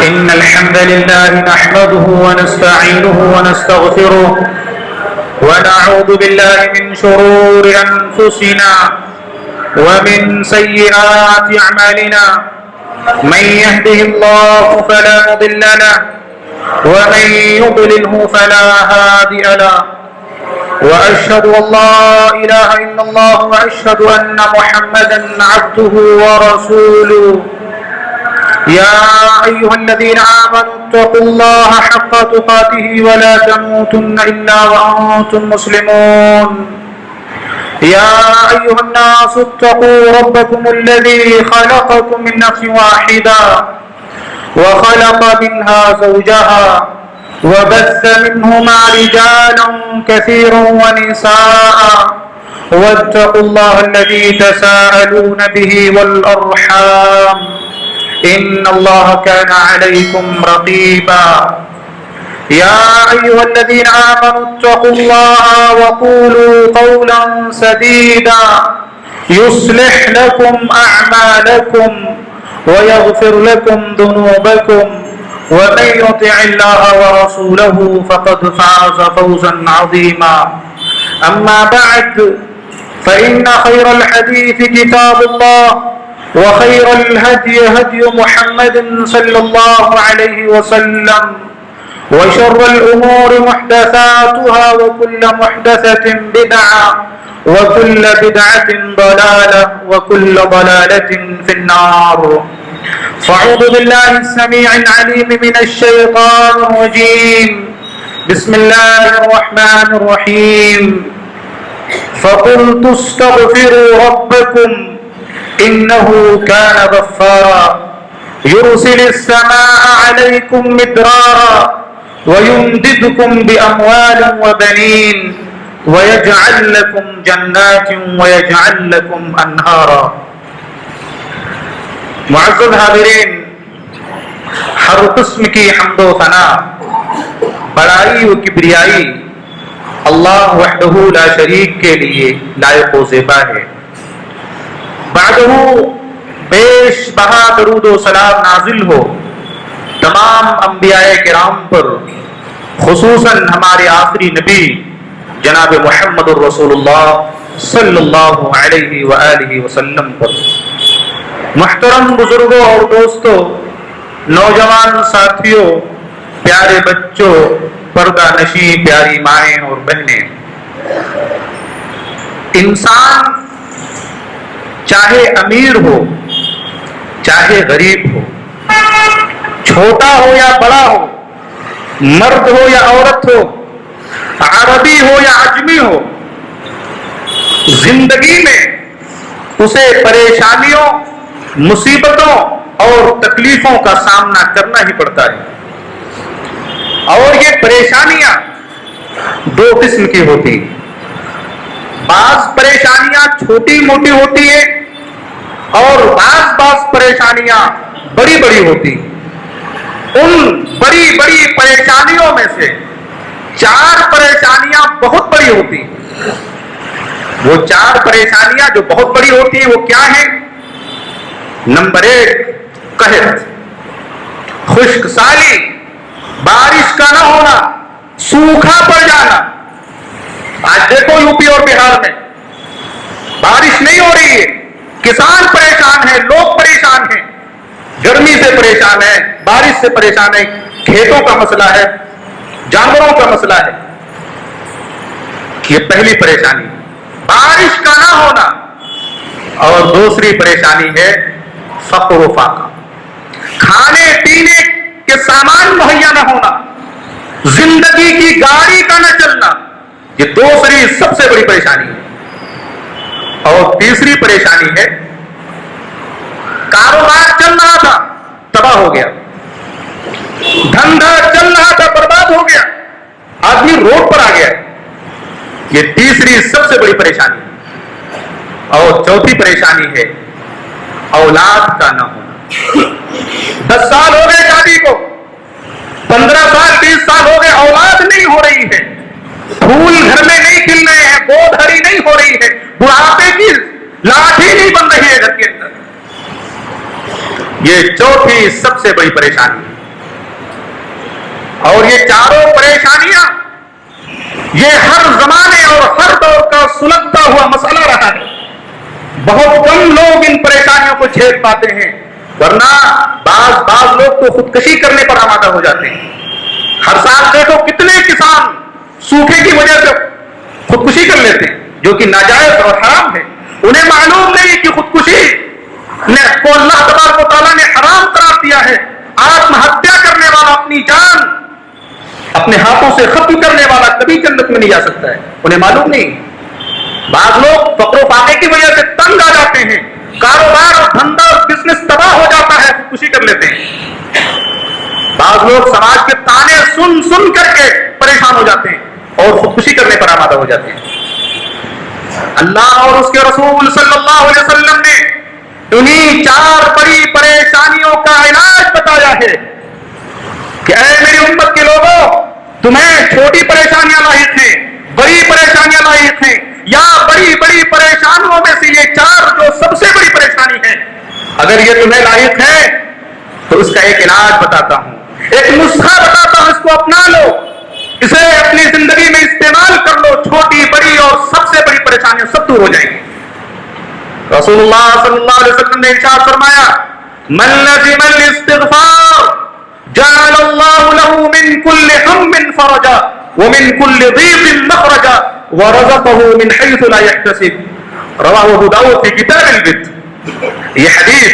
إن الحمد لله نحمده ونستعينه ونستغفره ونعوذ بالله من شرور أنفسنا ومن سيئات أعمالنا من يهده الله فلا مضل له ومن يضلله فلا هادي له وأشهد أن لا إله إلا الله وأشهد أن محمدا عبده ورسوله يا أيها الذين آمنوا اتقوا الله حق تقاته ولا تموتن إلا وأنتم مسلمون يا أيها الناس اتقوا ربكم الذي خلقكم من نفس واحدة وخلق منها زوجها وبث منهما رجالا كثيرا ونساء واتقوا الله الذي تساءلون به والأرحام إن الله كان عليكم رقيبا يا أيها الذين آمنوا اتقوا الله وقولوا قولا سديدا يصلح لكم أعمالكم ويغفر لكم ذنوبكم ومن يطع الله ورسوله فقد فاز فوزا عظيما أما بعد فإن خير الحديث كتاب الله وخير الهدي هدي محمد صلى الله عليه وسلم وشر الأمور محدثاتها وكل محدثة بدعة وكل بدعة ضلالة وكل ضلالة في النار فأعوذ بالله السميع العليم من الشيطان الرجيم بسم الله الرحمن الرحيم فقلت استغفروا ربكم إنه كان غفارا يرسل السماء عليكم مدرارا ويمددكم بأموال وبنين ويجعل لكم جنات ويجعل لكم أنهارا معزز حاضرین، ہر قسم کی حمد و ثنا، بڑائی و کبریائی اللہ وحدہ لا شریک کے لیے لائق و زیبا ہے۔ بعدہ بیش بہا درود و سلام نازل ہو تمام انبیاء کرام پر، خصوصاً ہمارے آخری نبی جناب محمد الرسول اللہ صلی اللہ علیہ وآلہ وسلم پر۔ محترم بزرگوں اور دوستوں، نوجوان ساتھیوں، پیارے بچوں، پردہ نشیں پیاری مائیں اور بہنیں، انسان چاہے امیر ہو چاہے غریب ہو، چھوٹا ہو یا بڑا ہو، مرد ہو یا عورت ہو، عربی ہو یا عجمی ہو، زندگی میں اسے پریشانیوں، مصیبتوں اور تکلیفوں کا سامنا کرنا ہی پڑتا ہے۔ اور یہ پریشانیاں دو قسم کی ہوتی ہیں۔ بعض پریشانیاں چھوٹی موٹی ہوتی ہیں اور بعض پریشانیاں بڑی بڑی ہوتی ہیں۔ ان بڑی بڑی پریشانیوں میں سے 4 پریشانیاں بہت بڑی ہوتی ہیں۔ وہ 4 پریشانیاں جو بہت بڑی ہوتی ہیں وہ کیا ہیں؟ نمبر 1 قحط، خشک سالی، بارش کا نہ ہونا، سوکھا پڑ جانا۔ آج دیکھو یوپی اور بہار میں بارش نہیں ہو رہی ہے، کسان پریشان ہیں، لوگ پریشان ہیں، گرمی سے پریشان ہیں، بارش سے پریشان ہیں، کھیتوں کا مسئلہ ہے، جانوروں کا مسئلہ ہے۔ یہ پہلی پریشانی بارش کا نہ ہونا۔ اور دوسری پریشانی ہے فقر و فاقہ، کھانے پینے کے سامان مہیا نہ ہونا، زندگی کی گاڑی کا نہ چلنا۔ یہ دوسری سب سے بڑی پریشانی ہے۔ اور تیسری پریشانی ہے کاروبار چل رہا تھا تباہ ہو گیا، دھندا چل رہا تھا برباد ہو گیا، آدمی روڈ پر آ گیا۔ یہ تیسری سب سے بڑی پریشانی ہے۔ اور چوتھی پریشانی ہے اولاد کا نہ ہونا۔ 10 سال ہو گئے شادی کو، 15 سال 20 سال ہو گئے، اولاد نہیں ہو رہی ہے، پھول گھر میں نہیں کھل رہے ہیں، گود ہری نہیں ہو رہی ہے، بڑھاپے کی لاٹھی نہیں بن رہی ہے گھر کے اندر۔ یہ چوتھی سب سے بڑی پریشانی ہے۔ اور یہ چاروں پریشانیاں یہ ہر زمانے اور ہر دور کا سلگتا ہوا مسئلہ رہا ہے. بہت کم لوگ ان پریشانیوں کو جھیل پاتے ہیں، ورنہ بعض لوگ تو خودکشی کرنے پر آمادہ ہو جاتے ہیں. ہر سال دیکھو کتنے کسان سوکھے کی وجہ سے خودکشی کر لیتے ہیں، جو کہ ناجائز اور حرام ہے. انہیں معلوم نہیں کہ خودکشی کو اللہ تبارک و تعالیٰ نے حرام قرار دیا ہے. آتم ہتیا کرنے والا اپنی جان اپنے ہاتھوں سے ختم کرنے والا کبھی جنت میں نہیں جا سکتا ہے. انہیں معلوم نہیں. بعض لوگ فقر و فاقے کی وجہ سے تنگ آ جاتے ہیں، کاروبار اور دھندا اور بزنس تباہ ہو جاتا ہے، خودکشی کر لیتے ہیں. بعض لوگ سماج کے تانے سن کر کے پریشان ہو جاتے ہیں اور خودکشی کرنے پر آمادہ ہو جاتے ہیں. اللہ اور اس کے رسول صلی اللہ علیہ وسلم نے انہی 4 بڑی پریشانیوں کا علاج بتایا ہے کہ اے میری امت کے لوگوں، تمہیں چھوٹی پریشانیاں لاحق ہیں، بڑی پریشانیاں لاحق ہیں، یا بڑی بڑی پریشانیوں میں سے یہ 4 جو سب سے بڑی پریشانی ہے، اگر یہ تمہیں لاحق ہے تو اس کا ایک علاج بتاتا ہوں، ایک نسخہ بتاتا ہوں، اس کو اپنا لو، اسے اپنی زندگی میں استعمال کر لو، چھوٹی بڑی اور سب سے بڑی پریشانیاں سب دور ہو جائیں گی. رسول اللہ صلی اللہ علیہ وسلم نے ارشاد فرمایا، من لزم الاستغفار جعل اللہ له من كل هم فرجا ومن كل ضيق مخرجا ورزقه من حيث لا يحتسب. رواه ابو داؤد في کتاب البر. یہ حدیث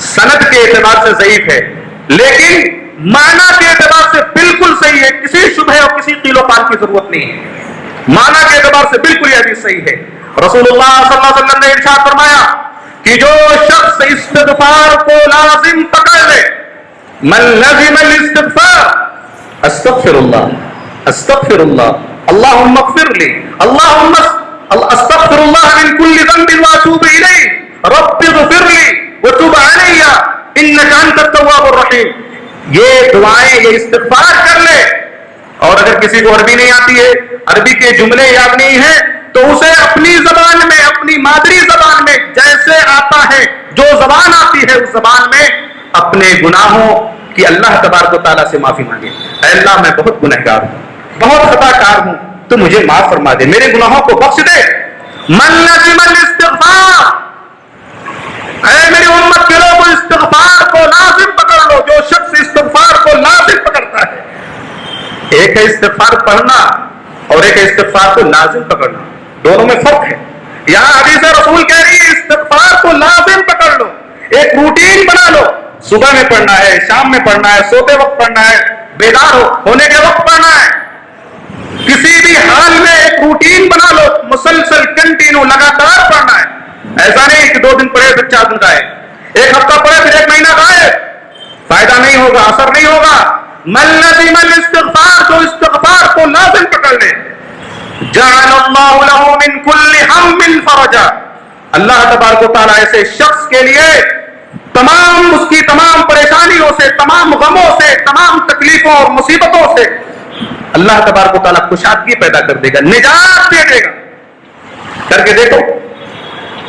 سند کے اعتبار سے ضعیف ہے، لیکن معنی کے اعتبار سے بالکل صحیح ہے. کسی شبہ اور کسی قیل و قال کی ضرورت نہیں ہے. معنی کے اعتبار سے بالکل یہ حدیث صحیح ہے. رسول اللہ صلی اللہ علیہ وسلم نے ارشاد فرمایا کہ جو شخص استغفار کو لازم پکڑ لے، من لزم الاستغفار استغفر اللہ استغفر اللہ اللہم اغفر لی اللہم استغفر اللہ من کل ذنب واتوب الیہ رب اغفر لی وتب علی انک انت التواب الرحیم. یہ دعائیں، یہ استغفار کر لے. اور اگر کسی کو عربی نہیں آتی ہے، عربی کے جملے یاد نہیں ہیں، تو اسے اپنی زبان میں، اپنی مادری زبان میں جیسے آتا ہے، جو زبان آتی ہے اس زبان میں اپنے گناہوں کی اللہ تبارک و تعالیٰ سے معافی مانگے. اے اللہ، میں بہت گنہگار ہوں، بہت خطا کار ہوں، تو مجھے معاف فرما دے، میرے گناہوں کو بخش دے. من لزم الاستغفار، اے میری امت کے لوگوں، استغفار کو لازم پکڑ لو. جو شخص استغفار کو لازم پکڑتا ہے، ایک ہے استغفار پڑھنا اور ایک ہے استغفار کو لازم پکڑنا، دونوں میں فرق ہے. یہاں حدیث رسول کہہ رہی ہے استغفار کو لازم پکڑ لو، ایک روٹین بنا لو، صبح میں پڑھنا ہے، شام میں پڑھنا ہے، سوتے وقت پڑھنا ہے، بیدار ہونے کے وقت پڑھنا ہے. کسی بھی حال میں ایک روٹین بنا لو، مسلسل کنٹینیو لگاتار پڑھنا ہے. ایسا نہیں کہ 2 دن پڑھے پھر 4 دن گائے، 1 ہفتہ پڑھے پھر 1 مہینہ گائے، فائدہ نہیں ہوگا، اثر نہیں ہوگا. من لزم الاستغفار، جو استغفار کو لازم پکڑ لے، جعل اللہ له من كل هم فرجا. اللہ تبارک و تعالیٰ ایسے شخص کے لیے اس کی تمام پریشانیوں سے، تمام غموں سے، تمام تکلیفوں اور مصیبتوں سے اللہ تبارک و تعالیٰ کشادگی پیدا کر دے گا، نجات دے دے گا. کر کے دیکھو،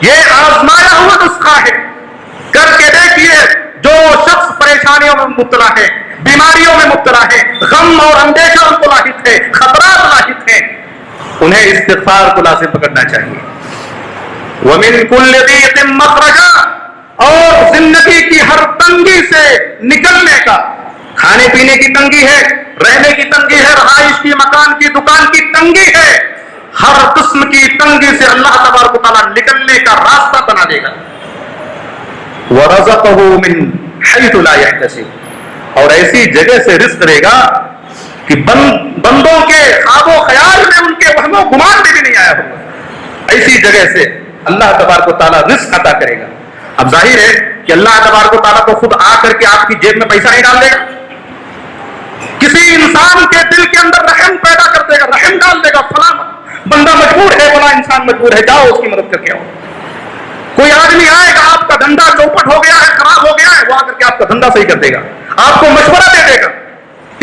یہ آزمایا ہوا نسخہ ہے. کر کے دیکھیے، جو شخص پریشانیوں میں مبتلا ہے، بیماریوں میں مبتلا ہے، غم اور اندیشہ ان کو لاحق ہے، خطرات لاحق ہیں، انہیں استغفار کو لازم پکڑنا چاہیے. وَمِن كُلِّ ضِيقٍ مَخْرَجًا، اور زندگی کی ہر تنگی سے نکلنے کا. کھانے پینے کی تنگی ہے، رہنے کی تنگی ہے، رہائش کی، مکان کی، دکان کی تنگی ہے، ہر قسم کی تنگی سے اللہ تبارک و تعالیٰ نکلنے کا راستہ بنا دے گا. وَرَزَقَهُ مِنْ حَيْثُ لَا يَحْتَسِبُ، اور ایسی جگہ سے رزق دے گا کہ بندوں کے خواب و خیال میں، ان کے وہم و گمان میں بھی نہیں آیا ہوگا. ایسی جگہ سے اللہ تبارک و تعالیٰ رزق عطا کرے گا. اب ظاہر ہے کہ اللہ تبارک و تعالیٰ کو خود آ کر کے آپ کی جیب میں پیسہ نہیں ڈال دے گا. کسی انسان کے دل کے اندر رحم پیدا کر دے گا، رحم ڈال دے گا، فلاں بندہ مجبور ہے، فلاں انسان مجبور ہے، جاؤ اس کی مدد کر کے آؤ. کوئی آدمی آئے گا، آپ کا دھندا چوپٹ ہو گیا ہے، خراب ہو گیا ہے، وہ آ کر کے آپ کا دھندا صحیح کر دے گا، آپ کو مشورہ دے دے گا.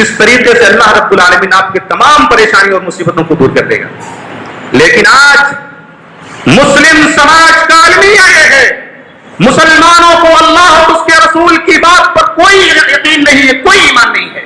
اس طریقے سے اللہ رب العالمین آپ کی تمام پریشانیوں اور مصیبتوں کو دور کر دے گا. لیکن آج مسلم سماج کا المیہ یہ ہے، مسلمانوں کو اللہ اور اس کے رسول کی بات پر کوئی یقین نہیں ہے، کوئی ایمان نہیں ہے.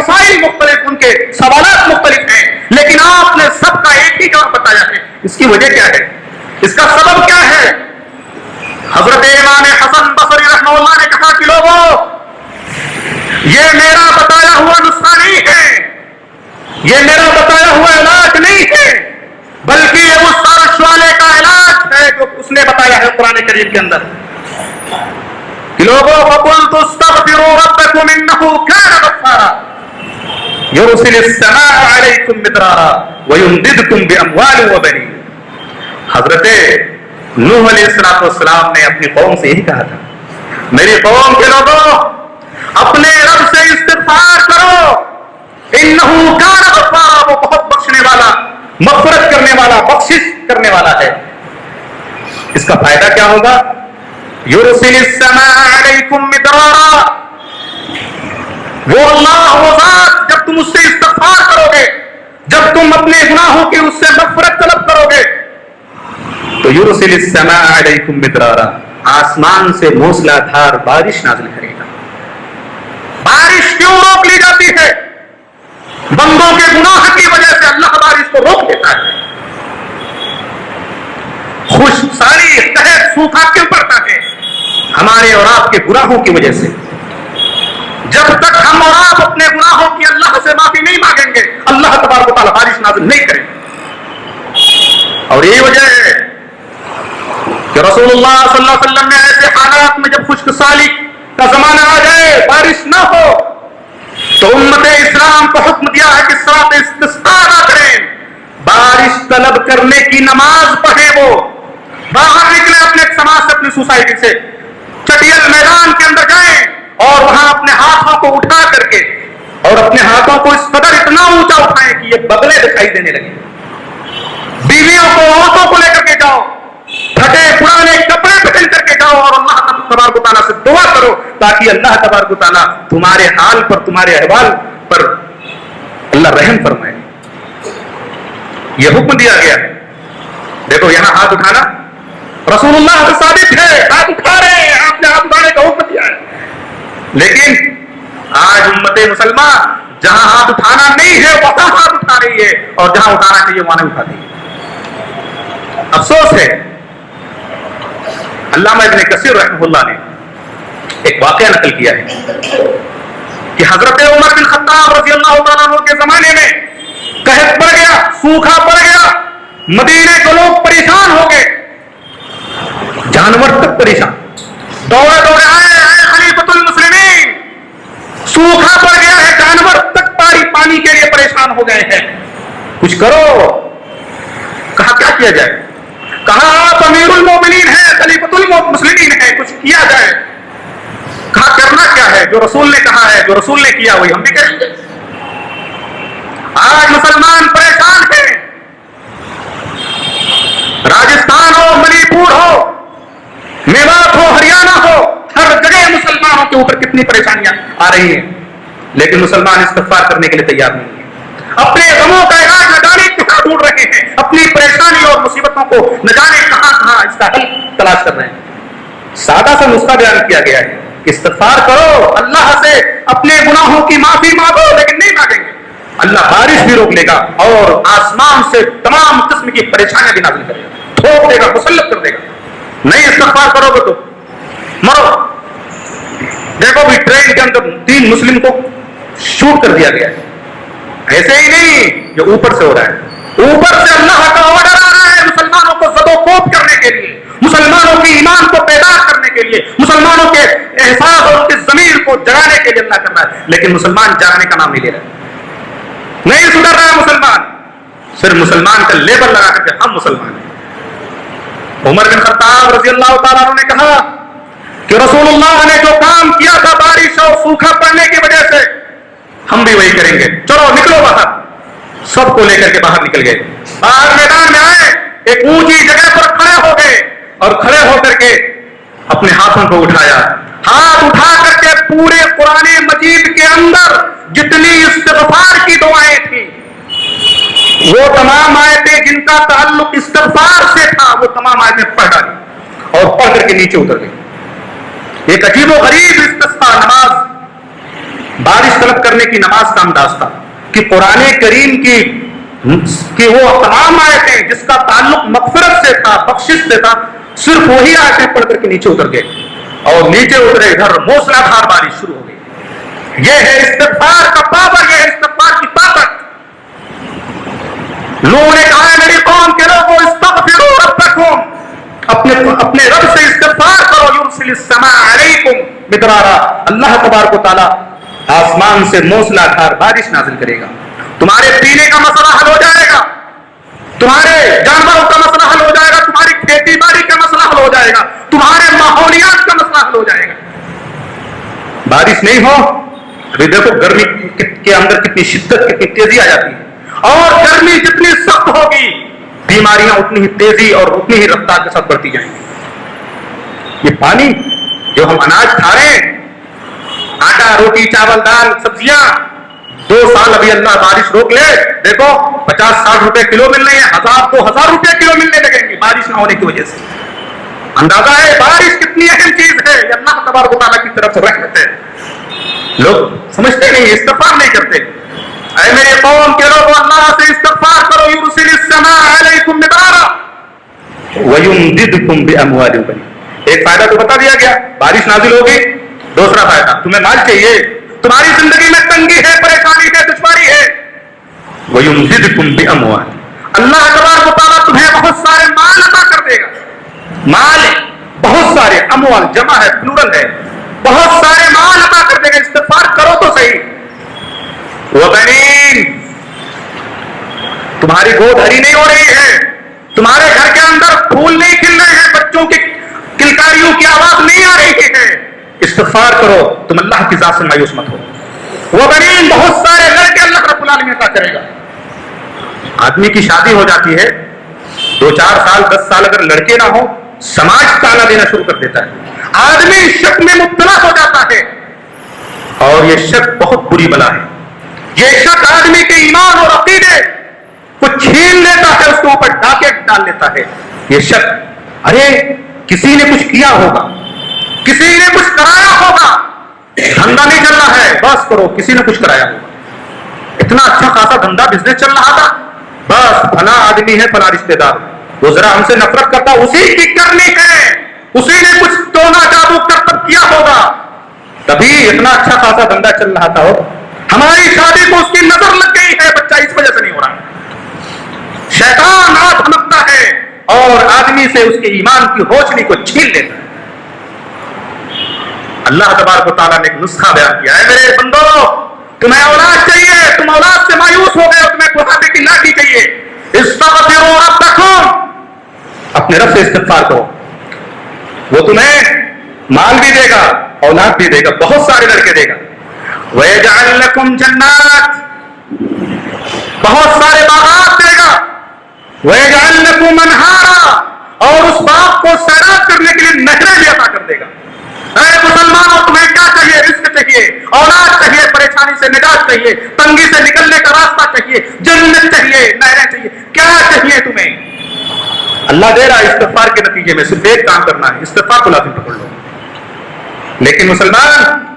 مسائل مختلف، ان کے سوالات مختلف ہیں، لیکن آپ نے سب کا ایک ہی جواب بتایا ہے۔ اس کی وجہ کیا ہے؟ اس کا سبب کیا ہے؟ حضرت امام حسن بصری رحمہ اللہ نے کہا کہ لوگوں، یہ میرا بتایا ہوا نسخہ نہیں ہے، یہ میرا بتایا ہوا علاج نہیں ہے، بلکہ یہ اس عرش والے کا علاج ہے جو اس نے بتایا ہے قرآن کریم کے اندر کہ لوگوں فَقُلْتُ اسْتَغْفِرُوا رَبَّكُمْ إِنَّهُ كَانَ غَفَّارًا يُرْسِلِ السَّمَاءَ عَلَيْكُمْ مِدْرَارًا وَيُمْدِدْكُمْ بِأَمْوَالٍ وَبَنِينَ۔ حضرت نوح علیہ السلام نے اپنی قوم سے یہی کہا تھا، میری قوم کے لوگوں اپنے رب سے استغفار کرو، انہو کان غفارا، وہ بہت بخشنے والا، مغفرت کرنے والا، بخشش کرنے والا ہے۔ اس کا فائدہ کیا ہوگا؟ یرسل السماء علیکم مدرارا، وہ اللہ وہ ذات جب تم اس سے استغفار کرو گے، جب تم اپنے گناہوں کی اس سے مغفرت طلب کرو گے تو یرسل السماء علیکم مدرارا، آسمان سے موسلا دھار بارش نازل کرے گا۔ بارش کیوں روک لی جاتی ہے؟ بندوں کے گناہ کی وجہ سے اللہ بارش کو روک دیتا ہے۔ خشک سالی قحط سوکھا کیوں پڑتا ہے؟ ہمارے اور آپ کے گناہوں کی وجہ سے۔ جب تک ہم اور آپ اپنے گناہوں کی اللہ سے معافی نہیں مانگیں گے، اللہ تبارک و تعالیٰ بارش نازل نہیں کرے گا۔ اور یہی وجہ ہے کہ رسول اللہ صلی اللہ علیہ وسلم نے ایسے حالات میں جب خشک سالی کا زمانہ آ جائے، بارش نہ ہو، تو امت اسلام کو حکم دیا ہے کہ صلاۃ استسقاء نہ کریں، بارش طلب کرنے کی نماز پڑھیں۔ وہ باہر نکلے اپنے سماج سے، اپنی سوسائٹی سے، چٹیل میدان کے اندر جائیں اور وہاں اپنے ہاتھوں کو اٹھا کر کے، اور اپنے ہاتھوں کو اس قدر اتنا اونچا اٹھائیں کہ یہ بغلے دکھائی دینے لگے۔ بیویوں کو، عورتوں کو لے کر کے جاؤ، پھٹے پرانے کپڑے پہن کر کے جاؤ اور اللہ تبارک و تعالیٰ سے دعا کرو تاکہ اللہ تبارک و تعالیٰ تمہارے حال پر، تمہارے احوال پر اللہ رحم فرمائے۔ یہ حکم دیا گیا ہے۔ دیکھو یہاں ہاتھ اٹھانا رسول اللہ سے ثابت ہے، ہاتھ اٹھا رہے ہیں، آپ نے ہاتھ اٹھانے کا حکم دیا ہے۔ لیکن آج امت مسلمان جہاں ہاتھ اٹھانا نہیں ہے وہاں ہاتھ اٹھا رہی ہے، اور جہاں اٹھانا چاہیے وہاں نہیں اٹھاتی ہے۔ افسوس ہے۔ علامہ ابن کثیر رحمہ اللہ نے ایک واقعہ نقل کیا ہے کہ حضرت عمر بن خطاب رضی اللہ تعالیٰ عنہ کے زمانے میں قحط پڑ گیا، سوکھا پڑ گیا، مدینے کے لوگ پریشان ہو گئے، جانور تک پریشان، دوڑے دوڑے آئے خلیفۃ المسلمین، سوکھا پڑ گیا ہے، جانور تک پانی کے لیے پریشان ہو گئے ہیں، کچھ کرو۔ کہا کیا کیا جائے؟ کہا آپ امیر المومنین ہیں، خلیفۃ المسلمین ہیں، کچھ کیا جائے۔ کہا کرنا کیا ہے؟ جو رسول نے کہا ہے، جو رسول نے کیا وہی ہم بھی کریں گے۔ آج مسلمان پریشان ہیں، راجستھان ہو، منی پور ہو، میوات ہو، ہریانہ ہو، ہر جگہ مسلمانوں کے اوپر کتنی پریشانیاں آ رہی ہیں، لیکن مسلمان استغفار کرنے کے لیے تیار نہیں ہے۔ اپنے غموں کا علاج نہ جانے کہاں ڈھونڈ رہے ہیں، اپنی پریشانی اور مصیبتوں کو نہ جانے کہاں کہاں اس کا حل تلاش کر رہے ہیں۔ سادہ سا نسخہ بیان کیا گیا ہے کہ استغفار کرو، اللہ سے اپنے گناہوں کی معافی مانگو، لیکن نہیں مانگیں گے اللہ بارش بھی روک لے گا اور آسمان سے تمام قسم کی پریشانیاں بھی نازل کرے گا، ٹھوک دے گا، مسلط کر دے گا۔ نہیں استغفار کرو گے تو مرو۔ دیکھو بھی ٹرین کے اندر 3 مسلم کو شوٹ کر دیا گیا ہے، ایسے ہی نہیں جو اوپر سے ہو رہا ہے، اوپر سے اللہ کا آرڈر آ رہا ہے مسلمانوں کو زدوکوب کرنے کے لیے، مسلمانوں کے ایمان کو بیدار کرنے کے لیے، مسلمانوں کے احساس اور ان کی ضمیر کو جگانے کے لیے اللہ کر رہا ہے، لیکن مسلمان جاگنے کا نام نہیں لے رہا، نہیں سدھر رہا ہے مسلمان، صرف مسلمان کا لیبل لگا کر کے ہم مسلمان ہیں۔ عمر بن خطاب رضی اللہ تعالیٰ عنہ نے کہا کہ رسول اللہ نے جو کام کیا تھا بارش اور سوکھا پڑنے کی وجہ سے، ہم بھی وہی کریں گے، چلو نکلو باہر۔ سب کو لے کر کے باہر نکل گئے، باہر میدان میں آئے، ایک اونچی جگہ پر کھڑے ہو گئے اور کھڑے ہو کر کے اپنے ہاتھوں کو اٹھایا، ہاتھ اٹھا کر کے پورے قرآن مجید کے اندر جتنی استغفار کی دعائیں تھیں وہ تمام آیتیں جن کا تعلق استغفار سے تھا وہ تمام آیتیں پڑھ ڈالی اور پڑھ کر کے نیچے اتر گئی۔ ایک عجیب و غریب استسقاء نماز بارش طلب کرنے کی نماز کا انداز تھا کہ قرآن کریم کی وہ تمام آیتیں جس کا تعلق مغفرت سے تھا، بخشش سے تھا، صرف وہی آیتیں پڑھ کر کے نیچے اتر گئے، اور نیچے اترے ادھر موسلا دھار بارش شروع ہو گئی۔ یہ ہے استغفار کا پاور، یہ ہے استغفار کی طاقت۔ لوگوں نے کہا ہے میری قوم کے لوگوں استغفروا ربکم، اپنے رب سے استغفار کرو، یرسل السماء علیکم مدرارا، اللہ تبارک و تعالی آسمان سے موسلا دھار بارش نازل کرے گا، تمہارے پینے کا مسئلہ حل ہو جائے گا، تمہارے جانوروں کا مسئلہ حل ہو جائے گا، تمہاری کھیتی باڑی کا مسئلہ حل ہو جائے گا، تمہارے ماحولیات کا مسئلہ حل ہو جائے گا۔ بارش نہیں ہو، ابھی دیکھو گرمی کے اندر کتنی شدت، کتنی تیزی آ جاتی ہے، اور گرمی جتنی سخت ہوگی بیماریاں اتنی ہی تیزی اور اتنی ہی رفتار کے ساتھ بڑھتی جائیں گی۔ یہ پانی جو ہم اناج کھا رہے ہیں، آٹا، روٹی، چاول، دال، سبزیاں، 2 سال ابھی اللہ بارش روک لے، دیکھو 50-60 روپے کلو مل رہے ہیں، 1000-2000 روپے کلو ملنے لگیں گے بارش نہ ہونے کی وجہ سے۔ اندازہ ہے بارش کتنی اہم چیز ہے، یہ اللہ تبارک و تعالیٰ کی طرف سے رحمت ہے۔ لوگ سمجھتے نہیں، استغفار نہیں کرتے۔ اے میرے قوم کے لوگوں، اللہ سے استغفار کرو، یرسل السماء علیکم مدرارا ویمددکم باموال وبنین۔ ایک فائدہ تو بتا دیا گیا، بارش نازل ہوگی۔ دوسرا فائدہ، تمہیں مال چاہیے، تمہاری زندگی میں تنگی ہے، پریشانی ہے، دشواری ہے، ویمددکم باموال، اللہ تبارک و تعالیٰ تمہیں بہت سارے مال عطا کر دے گا۔ مال بہت سارے، اموال جمع ہے، پلورل ہے، بہت سارے مال عطا کر دے گا۔ استغفار کرو تو صحیح۔ وبنین، تمہاری گود ہری نہیں ہو رہی ہے، تمہارے گھر کے اندر پھول نہیں کھل رہے ہیں، بچوں کی کلکاریوں کی آواز نہیں آ رہی ہے، استغفار کرو، تم اللہ کی ذات سے مایوس مت ہو۔ وبنین، بہت سارے لڑکے اللہ رب العالمین عطا کرے گا۔ آدمی کی شادی ہو جاتی ہے، 2-4 سال 10 سال اگر لڑکے نہ ہو، سماج تانا دینا شروع کر دیتا ہے، آدمی شک میں مبتلا ہو جاتا ہے، اور یہ شک بہت بری بلا ہے۔ یہ شک آدمی کے ایمان اور عقیدے کو چھین لیتا ہے، اس کے اوپر ڈاکے ڈال لیتا ہے۔ یہ شک، ارے کسی نے کچھ کیا ہوگا، کسی نے کچھ کرایا ہوگا، دھندا نہیں چل رہا ہے، بس کرو کسی نے کچھ کرایا ہوگا، اتنا اچھا خاصا دھندا بزنس چل رہا تھا، بس فلاں آدمی ہے، فلاں رشتے دار، وہ ذرا ہم سے نفرت کرتا، اسی کی کرنی ہے، اسی نے کچھ ٹونا جادو کرتب کیا ہوگا، تبھی اتنا اچھا خاصا دھندا چل رہا تھا۔ ہماری شادی کو اس کی نظر لگ گئی ہے، بچہ اس وجہ سے نہیں ہو رہا۔ شیطان آنکھ بھنکتا ہے اور آدمی سے اس کے ایمان کی روشنی کو چھین لیتا ہے۔ اللہ تبارک و تعالیٰ نے ایک نسخہ بیان کیا ہے، میرے بندو، تمہیں اولاد چاہیے، تم اولاد سے مایوس ہو گئے، تمہیں بڑھاپے کی لاٹھی چاہیے، استغفروا ربکم، اپنے رب سے استغفار کرو، وہ تمہیں مال بھی دے گا، اولاد بھی دے گا، بہت سارے لڑکے دے گا۔ وَيَجْعَلْ لَكُمْ جَنَّاتٍ، بہت سارے باغات دے گا۔ وَيَجْعَلْ لَكُمْ أَنْهَارًا، اور اس باغ کو سیراب کرنے کے لیے نہریں بھی عطا کر دے گا۔ اے مسلمانوں، تمہیں کیا چاہیے؟ رزق چاہیے، اولاد چاہیے، پریشانی سے نجات چاہیے، تنگی سے نکلنے کا راستہ چاہیے، جنت چاہیے، نہریں چاہیے، کیا چاہیے تمہیں؟ اللہ دے رہا ہے، استغفار کے نتیجے میں صرف ایک کام کرنا ہے، استغفار کو لازم پکڑ لو۔ لیکن مسلمان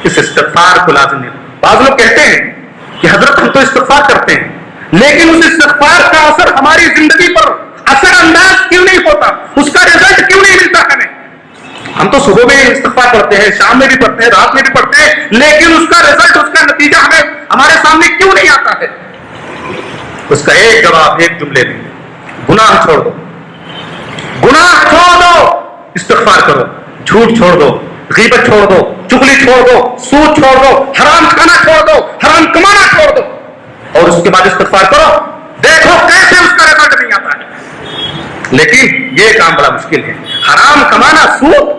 اس استغفار کو لازم نہیں۔ بعض لوگ کہتے ہیں کہ حضرت ہم تو استغفار کرتے ہیں، لیکن اس استغفار کا اثر ہماری زندگی پر اثر انداز کیوں نہیں ہوتا، اس کا رزلٹ کیوں نہیں ملتا ہمیں؟ ہم تو صبح میں استغفار پڑھتے ہیں، شام میں بھی پڑھتے ہیں، رات میں بھی پڑھتے ہیں، لیکن اس کا رزلٹ، اس کا نتیجہ ہمارے سامنے کیوں نہیں آتا ہے؟ اس کا ایک جواب، ایک جملے میں، گناہ چھوڑ دو، گناہ چھوڑ دو، استغفار کرو، جھوٹ چھوڑ دو، غیبت چھوڑ دو، چغلی چھوڑ دو، سود چھوڑ دو، حرام کھانا چھوڑ دو، حرام کمانا چھوڑ دو، اور اس کے بعد استغفار کرو، دیکھو کیسے اس کا رزلٹ نہیں آتا ہے۔ لیکن یہ کام بڑا مشکل ہے، حرام کمانا، سود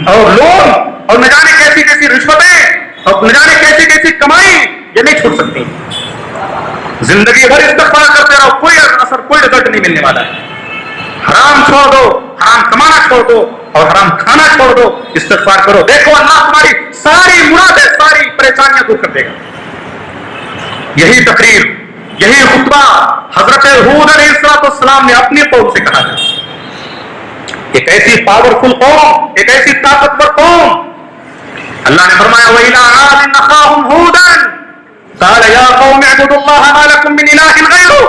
اور لون اور نہ جانے کیسی کیسی رشوتیں اور نہ جانے کیسی کیسی کمائی، یہ نہیں چھوڑ سکتی۔ زندگی بھر استغفار کرتے رہو، کوئی اثر، کوئی رزلٹ نہیں ملنے والا ہے۔ حرام چھوڑ دو، حرام کمانا چھوڑ دو اور حرام کھانا چھوڑ دو، استغفار کرو، دیکھو اللہ تمہاری ساری مرادیں، ساری پریشانیاں دور کر دے گا۔ یہی تقریر، یہی خطبہ حضرت ہود علیہ السلام نے اپنی قوم سے کہا ہے۔ ایک ایسی پاورفل قوم، ایک ایسی طاقتور قوم، اللہ نے فرمایا وَإِلَىٰ عَادٍ أَخَاهُمْ هُودًا قَالَ يَا قَوْمِ اعْبُدُوا اللَّهَ مَا لَكُم مِّنْ إِلَٰهٍ غَيْرُهُ.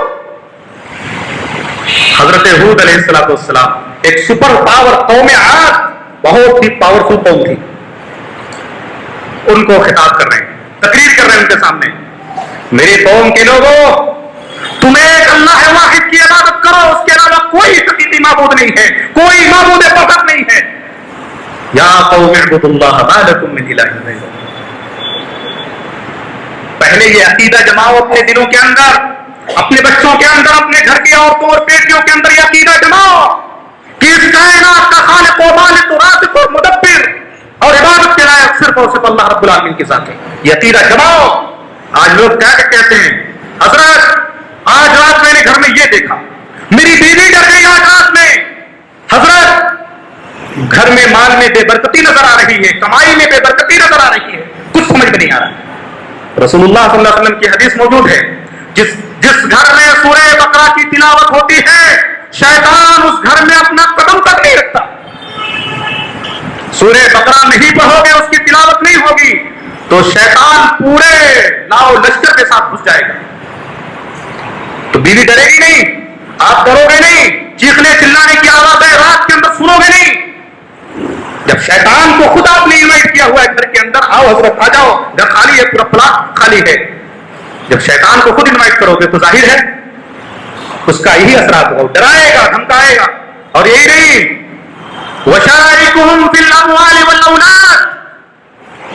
حضرت ہود علیہ السلام ایک سپر پاور قوم عاد، بہت ہی پاورفل قوم تھی، ان کو خطاب کر رہے ہیں، تقریر کر رہے ہیں ان کے سامنے، میری قوم کے لوگوں تم ایک اللہ واحد کی عبادت کرو، اس کے علاوہ کوئی حقیقی معبود نہیں ہے، کوئی معبود فقط نہیں ہے. یا قوم اعبدوا اللہ ما لکم من الہ غیرہ. پہلے یہ عقیدہ جماؤ اپنے دلوں کے اندر، اپنے بچوں کے اندر، اپنے گھر کی عورتوں اور بیٹیوں کے اندر یہ عقیدہ جماؤ کہ اس کائنات کا خالق و مالک و رازق اور مدبر اور عبادت کے لائق صرف اور صرف اللہ رب العالمین کے ذات ہے. یہ عقیدہ جماؤ. آج لوگ کیا کہتے ہیں، حضرت آج رات میں نے گھر میں یہ دیکھا، میری بیوی ڈر گئی آج رات میں، حضرت گھر میں مال میں بے برکتی نظر آ رہی ہے، کمائی میں بے برکتی نظر آ رہی ہے، کچھ سمجھ میں نہیں آ رہا. رسول اللہ صلی اللہ علیہ وسلم کی حدیث موجود ہے، جس گھر میں سورہ بقرہ کی تلاوت ہوتی ہے شیطان اس گھر میں اپنا قدم تک نہیں رکھتا. سورہ بقرہ نہیں پڑھو گے، اس کی تلاوت نہیں ہوگی تو شیطان پورے لاؤ لشکر کے ساتھ گھس جائے گا. تو بیوی ڈرے گی نہیں، آپ ڈرو گے نہیں، چیخنے چلانے کی آوازیں رات کے اندر سنو گے نہیں. جب شیطان کو خود آپ نے انوائٹ کیا ہوا ہے گھر کے اندر، آؤ حضرت آ جاؤ، گھر خالی ہے، پورا پلاٹ خالی ہے، جب شیطان کو خود انوائٹ کرو گے تو ظاہر ہے اس کا یہی اثرات ہوگا، ڈرائے گا، دھمکائے گا. اور یہی نہیں وَشَارِكُهُمْ فِي الْأَمْوَالِ وَالْأَوْلَادِ،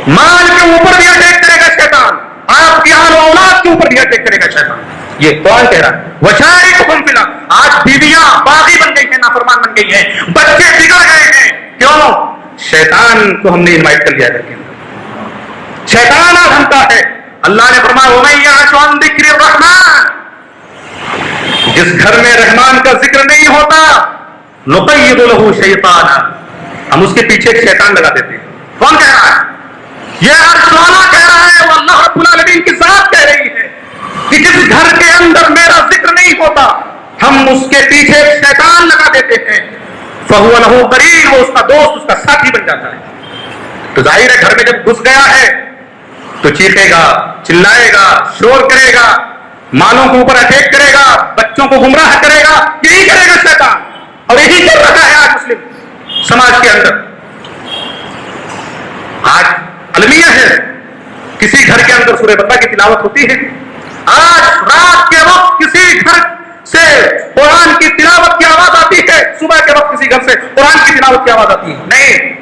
مال کے اوپر بھی اٹیک کرے گا شیطان، آپ کی اہل و اولاد کے اوپر بھی اٹیک کرے گا شیطان. یہ قرآن کہہ رہا ہے وَشَارِكُهُمْ فِي الْأَمْوَالِ. آج بیویاں باغی بن گئی ہیں، نافرمان بن گئی ہیں، بچے بگڑ گئے ہیں، کیوں؟ شیطان کو ہم نے انوائٹ کر لیا گھر کے اندر. شیطان آج ہمتا ہے. اللہ نے فرمایا وَمَن يَعْشُ عَن ذِكْرِ الرَّحْمَنِ، جس گھر میں رحمان کا ذکر نہیں ہوتا نقید لہ شیطانا، ہم اس کے پیچھے ایک شیطان لگا دیتے ہیں. کون کہہ رہا ہے؟ یہ عرش والا کہہ رہا ہے، وہ اللہ رب العالمین کی ذات کہہ رہی ہے کہ جس گھر کے اندر میرا ذکر نہیں ہوتا ہم اس کے پیچھے ایک شیطان لگا دیتے ہیں. فہو لہ قرین، وہ اس کا دوست، اس کا ساتھی بن جاتا ہے. تو ظاہر ہے گھر میں جب گھس گیا ہے تو چیخے گا، چلائے گا، شور کرے گا، مالوں کے اوپر اٹیک کرے گا، بچوں کو گمراہ کرے گا. یہی کرے گا شیطان، اور یہی کر رہا ہے آج مسلم سماج کے اندر. آج المیہ ہے، کسی گھر کے اندر سورہ بقرہ کی تلاوت ہوتی ہے، آج رات کے وقت کسی گھر سے قرآن کی تلاوت کی آواز آتی ہے، صبح کے وقت کسی گھر سے قرآن کی تلاوت کی آواز آتی ہے نہیں.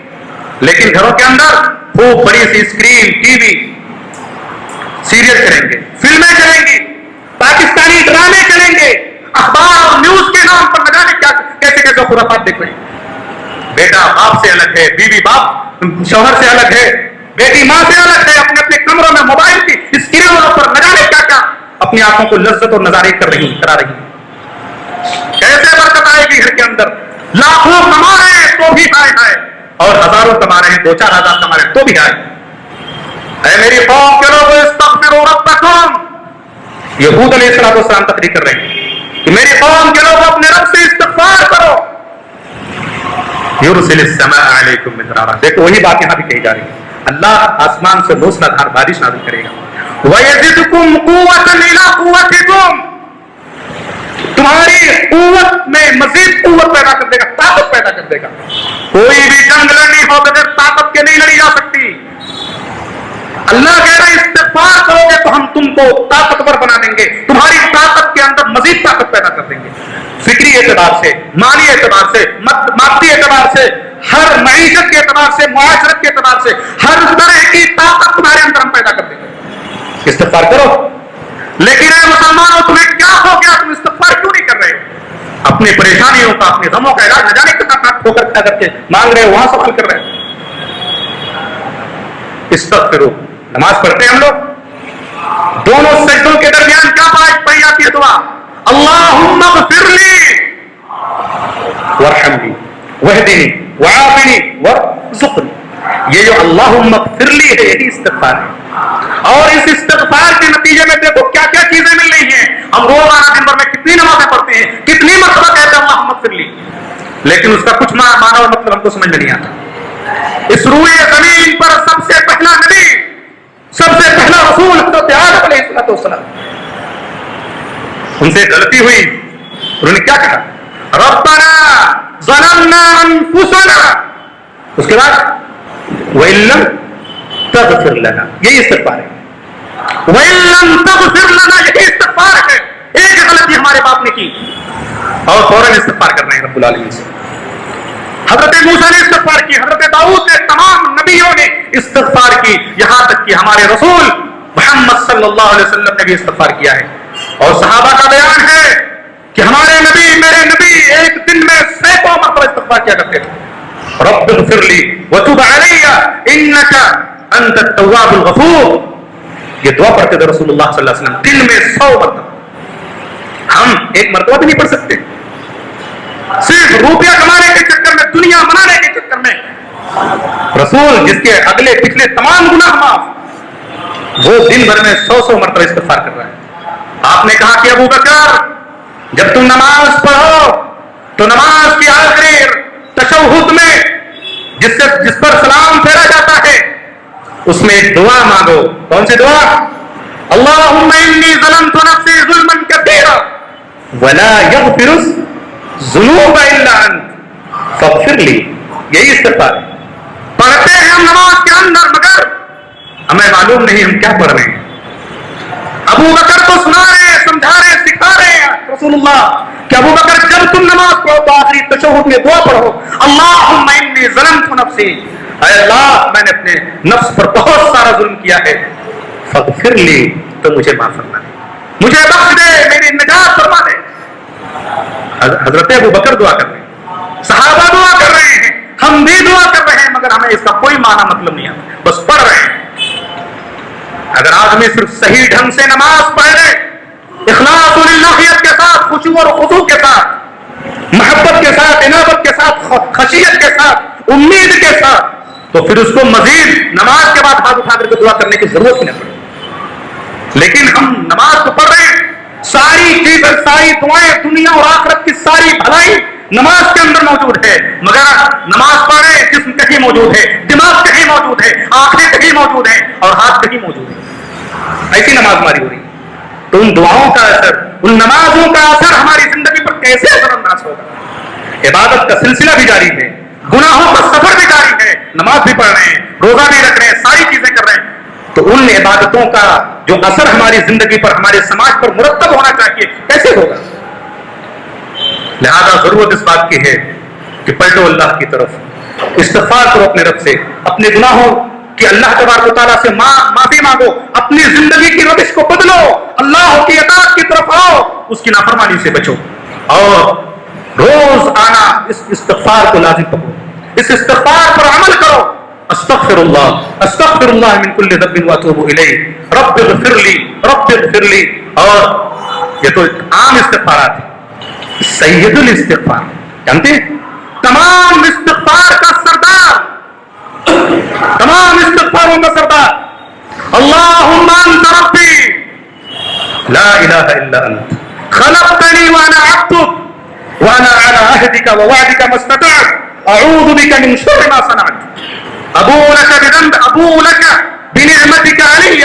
لیکن گھروں کے اندر خوب بڑی سی اسکرین، ٹی وی، سیریل چلیں گے، فلمیں چلیں گی، پاکستانی ڈرامے چلیں گے، اخبار اور نیوز کے نام پر نہ جانے کیسے کیسے خرافات دیکھ رہے ہیں. بیٹا باپ سے الگ ہے، بیوی باپ شوہر سے الگ ہے، بیٹی ماں سے الگ ہے، اپنے اپنے کمروں میں موبائل کی اسکرینوں پر نہ جانے کیا کیا اپنی آنکھوں کو لذت اور نظارے کرا رہی. کیسے برکت آئے گی گھر کے اندر؟ لاکھوں کما رہے ہیں تو بھی ہائے ہائے، اور ہزاروں کما رہے ہیں، 2-4 ہزار کما رہے ہیں تو بھی ہائے. اے میری قوم کے لوگوں استغفروا ربکم، یہ ہود علیہ السلام تقریر کر رہے ہیں کہ میری قوم کے لوگ اپنے رب سے استغفار کرو. یرسل السماء علیکم مدرارا، دیکھو وہی بات یہاں بھی کہی جا رہی ہے. اللہ آسمان سے موسلا دھار بارش نازل کرے گا. وَيَزِدْكُمْ قُوَّةً إِلَىٰ قُوَّتِكُمْ، تمہاری قوت میں مزید قوت پیدا کر دے گا، طاقت پیدا کر دے گا. کوئی بھی جنگ لڑنی ہو بغیر طاقت کے نہیں لڑی جا سکتی. اللہ کہہ رہا ہے استغفار کرو گے تو ہم تم کو طاقتور بنا دیں گے، تمہاری طاقت کے اندر مزید طاقت پیدا کر دیں گے. فکری اعتبار سے، مالی اعتبار سے، مادی اعتبار سے، ہر معیشت کے اعتبار سے، معاشرت کے اعتبار سے، ہر طرح کی طاقت تمہارے اندر ہم پیدا کر دیں گے. استغفار کرو. لیکن اے مسلمانوں تمہیں کیا ہو گیا؟ تم استغفار کیوں نہیں کر رہے ہو؟ اپنی پریشانیوں کا، اپنے غموں کا علاج نہ جانے کے ساتھ ٹھوکر کھا کر کے مانگ رہے ہو، وہاں سوال کر رہے ہو. استغفروا، نماز پڑھتے ہیں ہم لوگ، دونوں سجدوں کے درمیان کیا پڑھی جاتی ہے دعا؟ اللہم اغفر لی وارحمنی واہدنی وعافنی وارزقنی. یہ جو اللہم اغفر لی ہے یہی استغفار ہے. اور اس استغفار کے نتیجے میں دیکھو کیا کیا چیزیں مل رہی ہیں. ہم روزانہ دن بھر میں کتنی نمازیں پڑھتے ہیں، کتنی مرتبہ کہتے ہیں اللہم اغفر لی، لیکن اس کا کچھ معنی اور مطلب ہم کو سمجھ میں نہیں آتا. اس روئے زمین پر سب سے پہلا نبی، سب سے پہلا رسول حضرت آدم علیہ السلام، ان سے غلطی ہوئی، انہوں نے کیا کہا؟ ربنا ظلمنا انفسنا، اس کے بعد وَإِن لَّمْ تَغْفِرْ لَنَا، یہی استغفار ہے، وَإِن لَّمْ تَغْفِرْ لَنَا، یہی استغفار ہے۔ ایک غلطی ہمارے باپ نے کی اور فوراً استغفار کر رہے ہیں رب العالمین سے۔ حضرت موسیٰ نے استغفار کی، حضرت داؤد نے، تمام نبیوں نے استغفار کی، یہاں تک کہ ہمارے رسول محمد صلی اللہ علیہ وسلم نے بھی استغفار کیا ہے۔ اور صحابہ کا بیان ہے کہ ہمارے نبی، میرے نبی ایک دن میں سینکڑوں مرتبہ استغفار کیا کرتے تھے، رب اغفر لی وتب علی انک انت التواب الغفور، یہ دعا پڑھتے تھے رسول اللہ صلی اللہ علیہ وسلم دن میں 100 مرتبہ۔ ہم ایک مرتبہ بھی نہیں پڑھ سکتے، صرف روپیہ کمانے کے چکر میں، دنیا منانے کے چکر میں۔ رسول جس کے اگلے پچھلے تمام گناہ معاف، وہ دن بھر میں 100 مرتبہ استغفار کر رہا ہے۔ آپ نے کہا کہ ابو بکر جب تم نماز پڑھو تو نماز کی آخری تشہد میں جس پر سلام پھیرا جاتا ہے اس میں ایک دعا مانگو۔ کون سی دعا؟ اللہم انی ظلمت نفسی ظلما کثیرا ولا یغفر الذنوب الا انت فاغفر لی، یہی استغفار پڑھتے ہیں ہم نماز کے اندر، مگر ہمیں معلوم نہیں ہم کیا پڑھ رہے ہیں۔ ابو بکر تو سنا رہے ہیں، سمجھا رہے ہیں، سکھا رہے ہیں رسول اللہ کہ ابو بکر جب تم نماز پڑھو تو آخری تشہد میں دعا پڑھو، اللہم انی ظلمت نفسی، اے اللہ میں نے اپنے نفس پر بہت سارا ظلم کیا ہے، فاغفر لی، تو مجھے معاف فرما دے، مجھے بخش دے، میری نجات فرما دے۔ حضرت ابو بکر دعا کر رہے ہیں، صحابہ دعا کر رہے ہیں، ہم بھی دعا کر رہے ہیں، مگر ہمیں اس کا کوئی معنی مطلب نہیں آتا، بس پڑھ رہے ہیں۔ اگر آدمی صرف صحیح ڈھنگ سے نماز پڑھ لے، اخلاص و للہیت کے ساتھ، خشوع اور خضوع کے ساتھ، محبت کے ساتھ، انابت کے ساتھ، خشیت کے ساتھ، امید کے ساتھ، تو پھر اس کو مزید نماز کے بعد ہاتھ اٹھا کر کے دعا کرنے کی ضرورت ہی نہ پڑے۔ لیکن ہم نماز تو پڑھ رہے ہیں، ساری چیزیں، ساری دعائیں، دنیا اور آخرت کی ساری بھلائی نماز کے اندر موجود ہے، مگر نماز پڑھ رہے ہیں، جسم کہیں موجود ہے، دماغ کہیں موجود ہے، آنکھیں کہیں موجود ہیں اور ہاتھ کہیں موجود ہے، ایسی نماز ہماری ہو رہی ہے۔ تو ان دعاؤں کا اثر، ان نمازوں کا اثر ہماری زندگی پر کیسے اثر انداز ہوگا؟ عبادت کا سلسلہ بھی جاری ہے، گناہوں کا سفر بھی جاری ہے، نماز بھی پڑھ رہے ہیں، روزہ بھی رکھ رہے ہیں، ساری چیزیں کر رہے ہیں، تو ان عبادتوں کا جو اثر ہماری زندگی پر، ہمارے سماج پر مرتب ہونا چاہیے، کیسے ہوگا؟ لہذا ضرورت اس بات کی ہے کہ پلٹو اللہ کی طرف، استغفار کرو اپنے رب سے، اپنے گناہوں کہ اللہ تبارک و تعالیٰ سے معافی مانگو، اپنی زندگی کی روش کو بدلو، اللہ کی اطاعت کی طرف آؤ، اس کی نافرمانی سے بچو، اور روز آنا اس استغفار کو لازم پکڑو، اس استغفار پر عمل کرو۔ استغفر اللہ من کل ذنب واتوب الیہ، رب اغفر لی، رب اغفر لی۔ اور یہ تو عام استغفارات ہیں، سید الاستغفار جانتے ہیں؟ تمام استغفار کا سردار، تمام استغفاروں کا سردار، اللہم انت ربی لا الہ الا انت خلقتنی وانا عبدک وانا علی عہدک ووعدک ما استطعت اعوذ بک من شر ما صنعت ابوء لک بنعمتک علی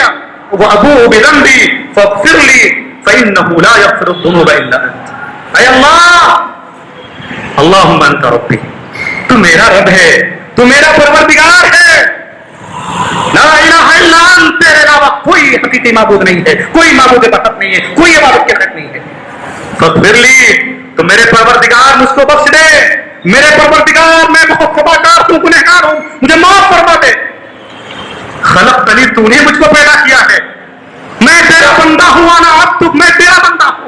وابوء بذنبی فاغفر لی فانہ لا یغفر الذنوب الا انت۔ اے اللہ، اللہم انت ربی، تو میرا رب ہے، تو میرا پروردگار ہے، لا الہ الا انت، تیرے علاوہ کوئی حقیقی معبود نہیں ہے، کوئی معبود بحق نہیں ہے، کوئی عبادت کے حق نہیں ہے، فاغفر لی، تو میرے پروردگار مجھ کو بخش دے، میرے پروردگار میں بہت خطا کار ہوں، گنہگار ہوں، مجھے معاف فرما دے۔ خلقتنی، تو نے مجھ کو پیدا کیا ہے، میں تیرا بندہ ہوں، انا عبدک، میں تیرا بندہ ہوں،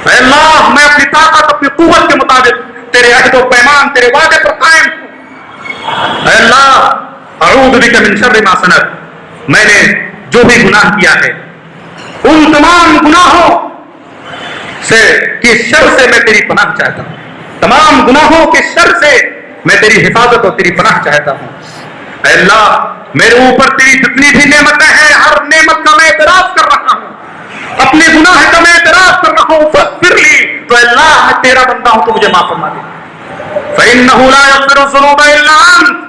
اے اللہ میں اپنی طاقت، اپنی قوت کے مطابق تیرے عہد و پیمان، تیرے وعدے پر قائم ہوں، اے اللہ اعوذ بک من شر ما صنعت، میں نے جو بھی گناہ کیا ہے ان تمام گناہوں سے کی شر سے میں تیری پناہ چاہتا ہوں، تمام گناہوں کے شر سے میں تیری حفاظت اور تیری پناہ چاہتا ہوں۔ اے اللہ میرے اوپر تیری جتنی بھی نعمتیں ہیں، ہر نعمت کا میں اعتراف کر رہا ہوں، اپنے گناہ کا میں اعتراف کر رہا ہوں، فاغفر لی، تو اے اللہ میں تیرا بندہ ہوں تو مجھے معاف فرما دے، فإنہ لا یغفر الذنوب الا انت،